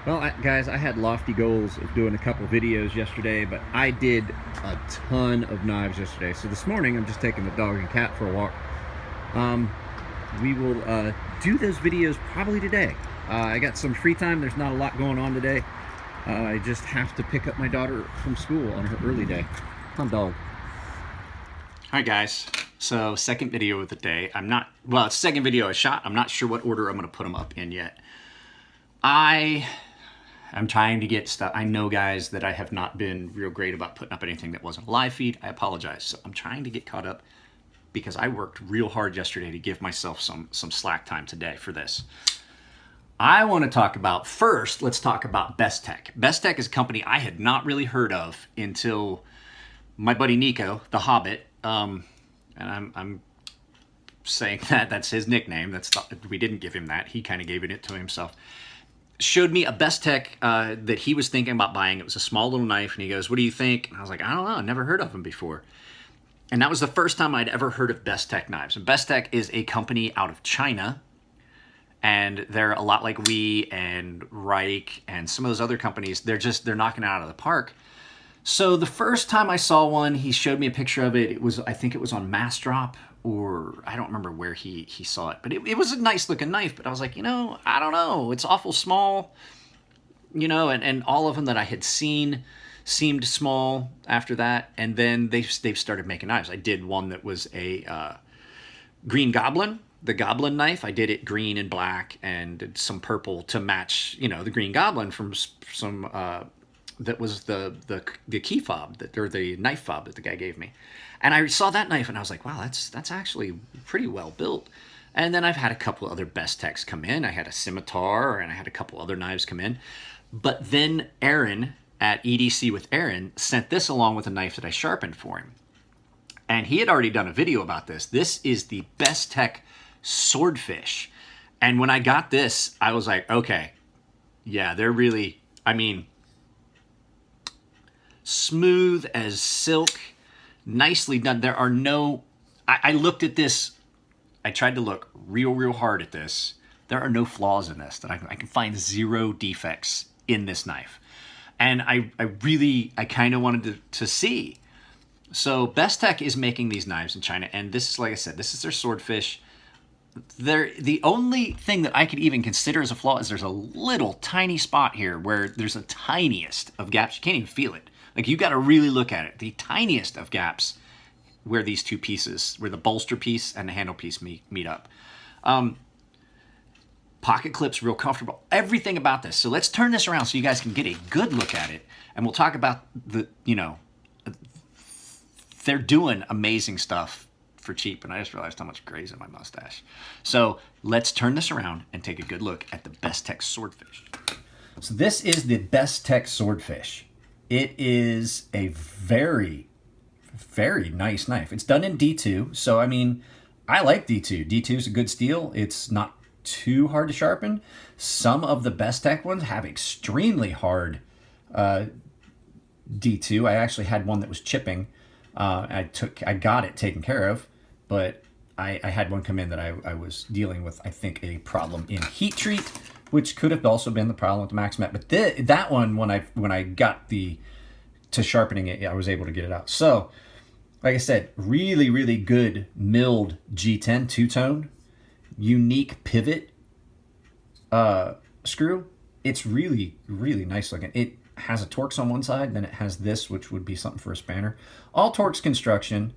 Well, guys, I had lofty goals of doing a couple videos yesterday, but I did a ton of knives yesterday. So this morning, I'm just taking the dog and cat for a walk. Um, we will do those videos probably today. I got some free time. There's not a lot going on today. I just have to pick up my daughter from school on her early day. Come on, dog. All right, guys. So second video of the day. It's the second video I shot. I'm not sure what order I'm going to put them up in yet. I'm trying to get stuff. I know, guys, that I have not been real great about putting up anything that wasn't a live feed. I apologize. So I'm trying to get caught up because I worked real hard yesterday to give myself some slack time today for this. I want to talk about, first, let's talk about Bestech. Bestech is a company I had not really heard of until my buddy Nico, the Hobbit, and I'm saying that's his nickname. We didn't give him that. He kind of gave it to himself. Showed me a Bestech that he was thinking about buying. It was a small little knife, and he goes, "What do you think?" And I was like, "I don't know. I never heard of him before." And that was the first time I'd ever heard of Bestech knives. And Bestech is a company out of China, and they're a lot like We and Reich and some of those other companies. They're knocking it out of the park. So the first time I saw one, he showed me a picture of it. I think it was on Mass Drop, or I don't remember where he saw it. But it was a nice looking knife. But I was like, I don't know. It's awful small. And all of them that I had seen seemed small after that. And then they've started making knives. I did one that was a Green Goblin, the Goblin knife. I did it green and black and some purple to match, the Green Goblin from some... that was the key fob or the knife fob that the guy gave me. And I saw that knife and I was like, wow, that's actually pretty well built. And then I've had a couple other Bestechs come in. I had a scimitar and I had a couple other knives come in. But then Aaron at EDC with Aaron sent this along with a knife that I sharpened for him. And he had already done a video about this. This is the Bestech Swordfish. And when I got this, I was like, okay, yeah, they're really, smooth as silk, nicely done. There are no, I looked at this, I tried to look real hard at this. There are no flaws in this. I can find zero defects in this knife. And I kind of wanted to see. So Bestech is making these knives in China, and this is, like I said, this is their Swordfish. The only thing that I could even consider as a flaw is there's a little tiny spot here where there's the tiniest of gaps. You can't even feel it. Like, you got to really look at it. The tiniest of gaps where these two pieces, where the bolster piece and the handle piece meet up. Pocket clips, real comfortable. Everything about this. So let's turn this around so you guys can get a good look at it. And we'll talk about they're doing amazing stuff for cheap. And I just realized how much gray's in my mustache. So let's turn this around and take a good look at the Bestech Swordfish. So this is the Bestech Swordfish. It is a very, very nice knife. It's done in D2, so I like D2. D2 is a good steel. It's not too hard to sharpen. Some of the Bestech ones have extremely hard D2. I actually had one that was chipping. I got it taken care of, but I had one come in that I was dealing with, I think, a problem in heat treat, which could have also been the problem with the MaxMat. But that one, when I got to sharpening it, I was able to get it out. So, like I said, really, really good milled G10 two-tone, unique pivot screw. It's really, really nice looking. It has a Torx on one side, then it has this, which would be something for a spanner. All Torx construction,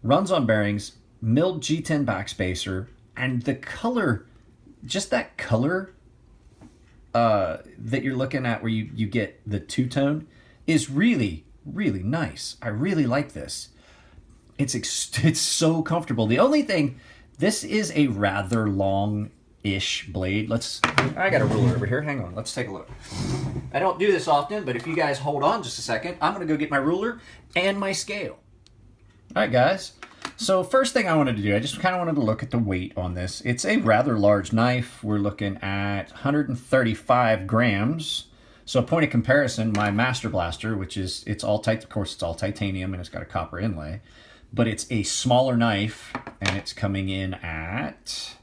runs on bearings, milled G10 backspacer, and the color, just that color that you're looking at where you get the two-tone is really, really nice. I really like this. It's so comfortable. The only thing, this is a rather long-ish blade. I got a ruler over here. Hang on. Let's take a look. I don't do this often, but if you guys hold on just a second, I'm going to go get my ruler and my scale. All right, guys. So first thing I wanted to do, I just kind of wanted to look at the weight on this. It's a rather large knife. We're looking at 135 grams. So a point of comparison, my Master Blaster, which is, of course it's all titanium and it's got a copper inlay, but it's a smaller knife and it's coming in at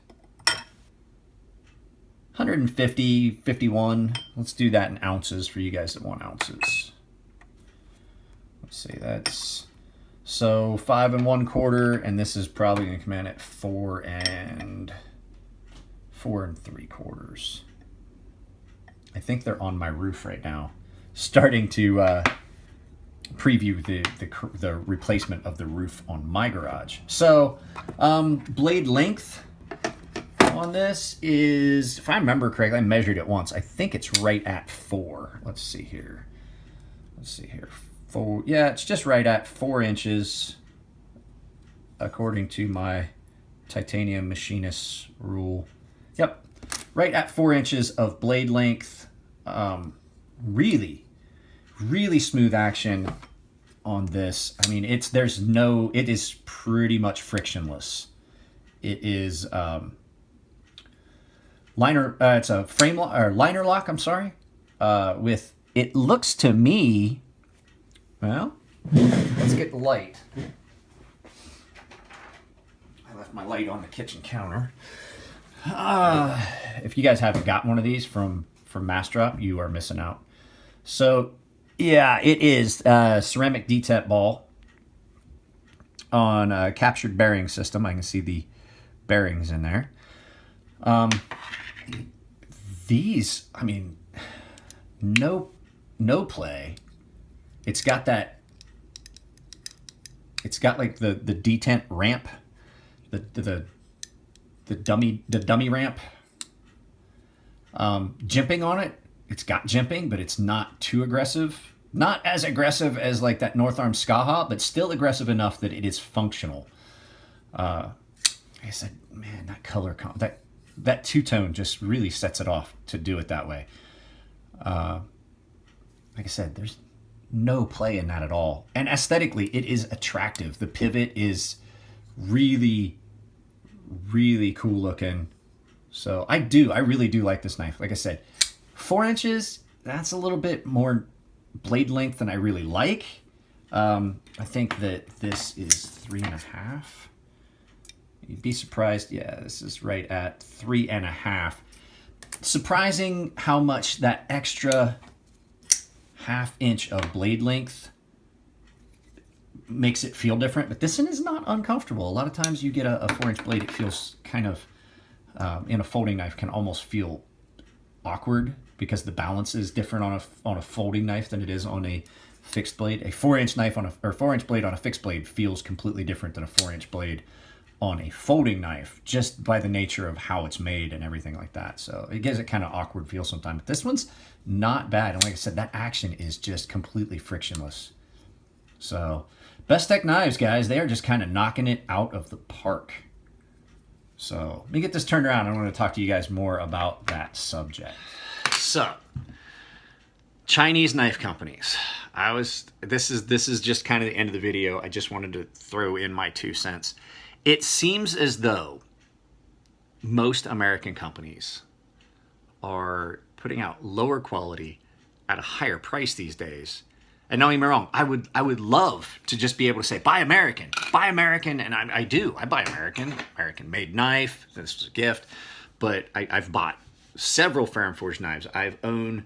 150, 51. Let's do that in ounces for you guys that want ounces. Let's see, that's so 5 1/4, and this is probably going to come in at 4 3/4. I think they're on my roof right now, starting to preview the replacement of the roof on my garage. So blade length on this is, if I remember correctly, I measured it once. I think it's right at 4. Let's see here. 4. Yeah, it's just right at 4 inches, according to my titanium machinist rule. Yep, right at 4 inches of blade length. Really, really smooth action on this. I mean, it is pretty much frictionless. It is it's a frame or liner lock, I'm sorry. With, it looks to me, well, let's get the light. I left my light on the kitchen counter. If you guys haven't got one of these from Mastrop, you are missing out. So yeah, it is ceramic detap ball on a captured bearing system. I can see the bearings in there. These, I mean, no play. It's got like the detent ramp, the dummy ramp. Jimping on it. It's got jimping, but it's not too aggressive. Not as aggressive as like that North Arm Skaha, but still aggressive enough that it is functional. Like I said, man, that color, that two-tone just really sets it off to do it that way. Like I said, there's no play in that at all. And aesthetically, it is attractive. The pivot is really, really cool looking. So I really do like this knife. Like I said, 4 inches, that's a little bit more blade length than I really like. I think that this is 3.5. You'd be surprised. Yeah, this is right at 3.5. Surprising how much that extra 1/2 inch of blade length makes it feel different, but this one is not uncomfortable. A lot of times you get a 4-inch blade, it feels kind of, in a folding knife, can almost feel awkward because the balance is different on a folding knife than it is on a fixed blade. A 4-inch knife or 4-inch blade on a fixed blade feels completely different than a 4-inch blade on a folding knife, just by the nature of how it's made and everything like that. So it gives it kind of awkward feel sometimes. But this one's not bad. And like I said, that action is just completely frictionless. So Bestech knives, guys, they are just kind of knocking it out of the park. So let me get this turned around. I want to talk to you guys more about that subject. So Chinese knife companies. This is just kind of the end of the video. I just wanted to throw in my 2 cents. It seems as though most American companies are putting out lower quality at a higher price these days. And don't get me wrong, I would love to just be able to say, buy American, and I do. I buy American-made knife. This was a gift. But I've bought several Farron-forged knives. I've owned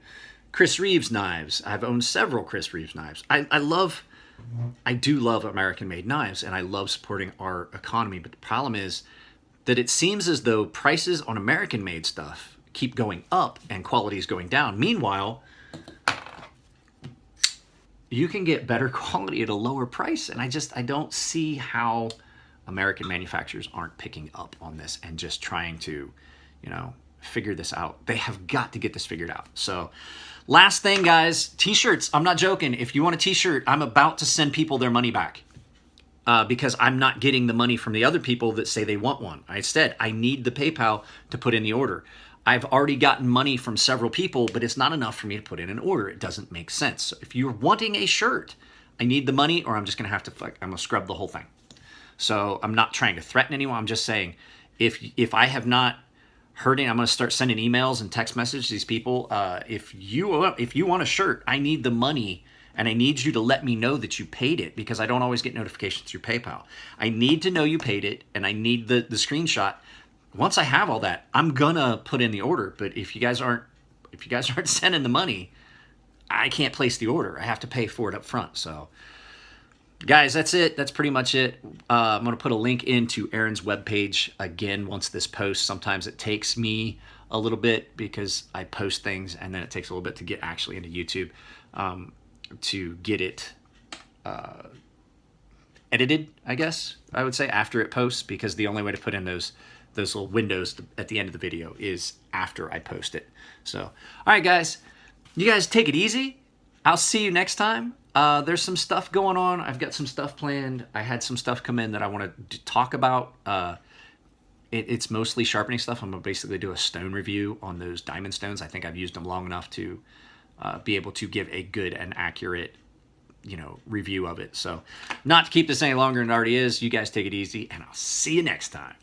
Chris Reeves knives. I've owned several Chris Reeves knives. I do love American-made knives, and I love supporting our economy. But the problem is that it seems as though prices on American-made stuff keep going up and quality is going down. Meanwhile, you can get better quality at a lower price, and I don't see how American manufacturers aren't picking up on this and just trying to, figure this out. They have got to get this figured out. So last thing, guys, t-shirts. I'm not joking. If you want a t-shirt, I'm about to send people their money back because I'm not getting the money from the other people that say they want one. Instead, I need the PayPal to put in the order. I've already gotten money from several people, but it's not enough for me to put in an order. It doesn't make sense. So if you're wanting a shirt, I need the money, or I'm just going to have to, I'm going to scrub the whole thing. So I'm not trying to threaten anyone. I'm just saying, if I have not heard it, I'm going to start sending emails and text messages to these people. If you want a shirt, I need the money, and I need you to let me know that you paid it, because I don't always get notifications through PayPal. I need to know you paid it, and I need the screenshot. once I have all that, I'm gonna put in the order. But if you guys aren't sending the money, I can't place the order. I have to pay for it up front. So, guys, that's it. That's pretty much it. I'm going to put a link into Aaron's webpage again once this posts. Sometimes it takes me a little bit because I post things and then it takes a little bit to get actually into YouTube to get it edited, I guess I would say, after it posts, because the only way to put in those little windows at the end of the video is after I post it. So, all right, guys. You guys take it easy. I'll see you next time. There's some stuff going on. I've got some stuff planned. I had some stuff come in that I want to talk about. It's mostly sharpening stuff. I'm going to basically do a stone review on those diamond stones. I think I've used them long enough to be able to give a good and accurate, review of it. So not to keep this any longer than it already is. You guys take it easy, and I'll see you next time.